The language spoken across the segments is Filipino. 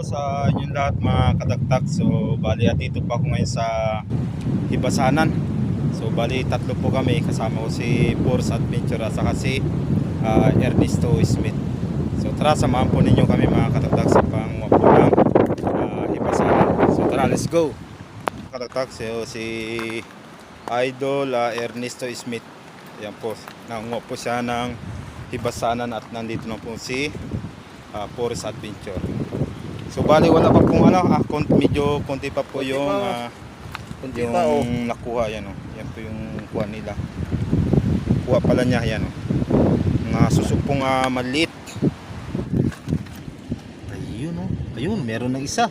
sa inyong lahat mga kadaktak. So bali dito pa ako ngayon sa Hibasanan. So bali tatlo po kami, kasama ko si Force Adventure at saka si Ernesto Smith. So tara, samahan po ninyo kami mga kadaktak sa pangwapulang Hibasanan. So tara, let's go kadaktak. So si Idol Ernesto Smith, yan po, nangungo po siya ng Hibasanan at nandito na po si Force Adventure. So bali wala pa pong medyo konti pa po yung nakuha. Yan o, yan po yung kuha nila. Kuha pala niya, yan o, mga susupong maliit. Ayun o, ayun, meron ng isa.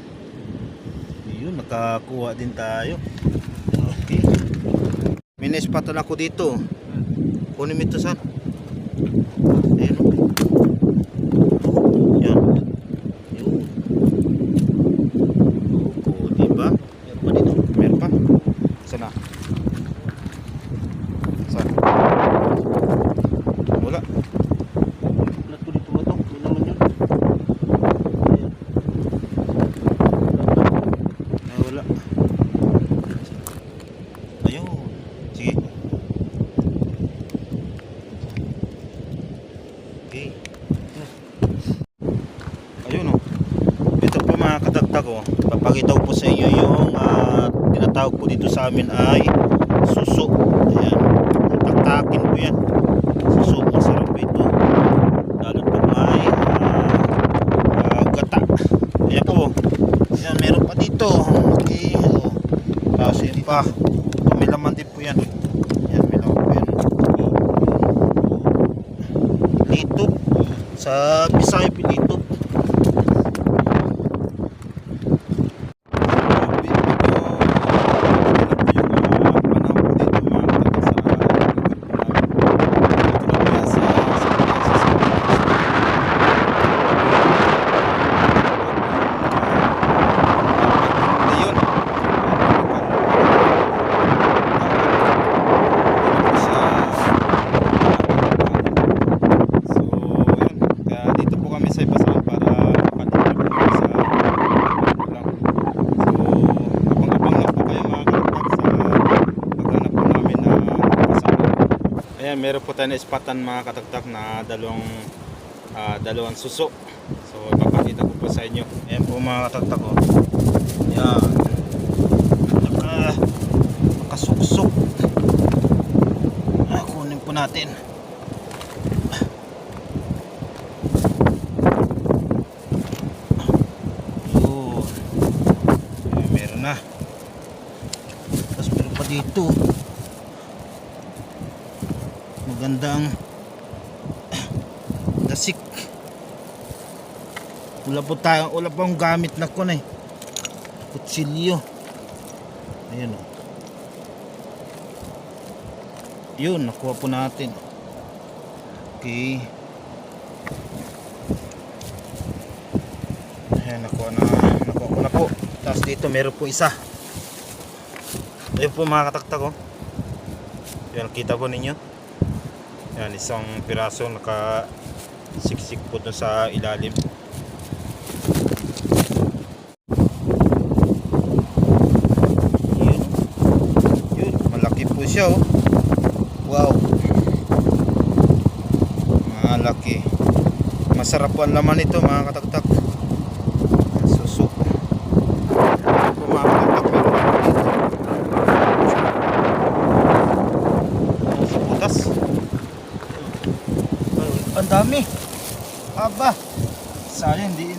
Ayun, nakakuha din tayo. Okay, may naispatan ako dito. Kunin mo ito, saan? Ayun o, yan. Yun. Oo, diba? Meron pa dito. Meron pa? Saan na? Saan? Wala. Ulat ko dito ba ito? May naman yun. Ay, wala. Ayun. Sige. Okay. Ayun o. Ito po mga kadagdag o. Papakita ko po sa inyo yung tinatawag po dito sa amin ay suso. Ayan. Taktakin po yan. Suso. Masarap po ito. Lalo po ay gata. Ayan po. Ayan, meron pa dito. Okay. Tapos yun pa. Ito, may laman din po yan. Ayan, may laman po yan. Dito. Sa Bisaya po dito. Ayan, meron po tayo na ispatan mga katagtak na dalawang suso. So ipapakita ko po sa inyo. Ayan po mga katagtak ko. Ayan, nakasuksok. Kunin po natin. Yun. Ayan, meron na. Tapos meron pa dito. Magandang dasik. Wala pang gamit na ko na eh. Kutsilyo. Ayun o. Yun, nakuha po natin. Okay. Ayan, nakuha ko na po. Tapos dito meron po isa. Ayun po mga kataktak oh. Yan, kita po ninyo. Yan, isang piraso nakasiksik po dun sa ilalim. Yun, malaki po siya oh. Wow, malaki. Masarap po ang laman nito mga kataktak. Suso. Yan po mga kataktak, meron po dito. Sa butas. Ang dami. Aba. Sayang hindi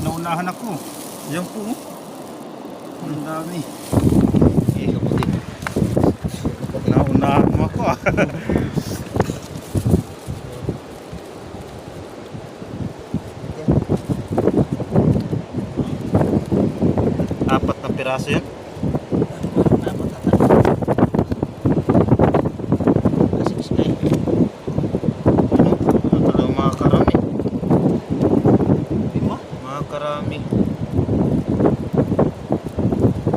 naunahan ako. Yan po. Ang dami. Eh, kapatid. Pag naunahan mo ako Apat na piraso yan. Karami.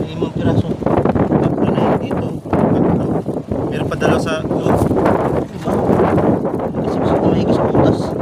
5 piraso. Tatlo na yun dito. Meron pa dalawa sa loob. Diba? Kasi may higit sa butas.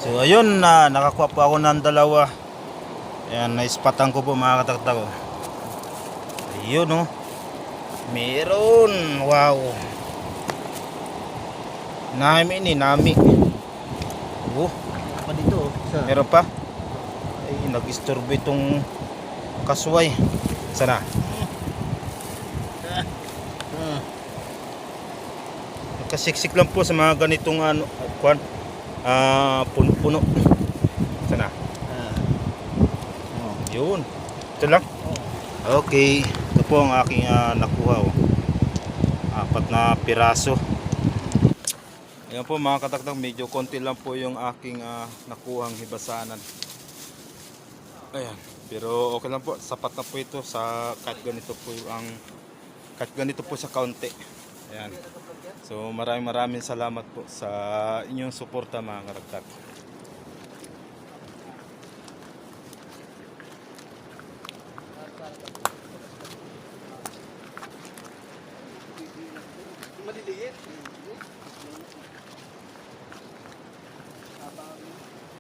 So ayun na nakakuha po ako ng dalawa. Ayan, naispatan ko po mga kataktak ko. Ayun oh. Meron. Wow. Nami ni nami. Oh, Pa dito. Isa. meron pa. Ay, nag-istorbo itong kasway. Sana. Kasiksik lang po sa mga ganitong ano, kwan. Puno-puno. Sana. Yun. Ito lang. Okay. Ito po ang aking nakuha. Oh. 4 na piraso. Ayan po mga kataktak. Medyo konti lang po yung aking nakuhang hibasanan. Ayan. Pero okay lang po. Sapat na po ito sa kahit ganito po sa kaunti. Ayan. So maraming salamat po sa inyong suporta mga kataktak.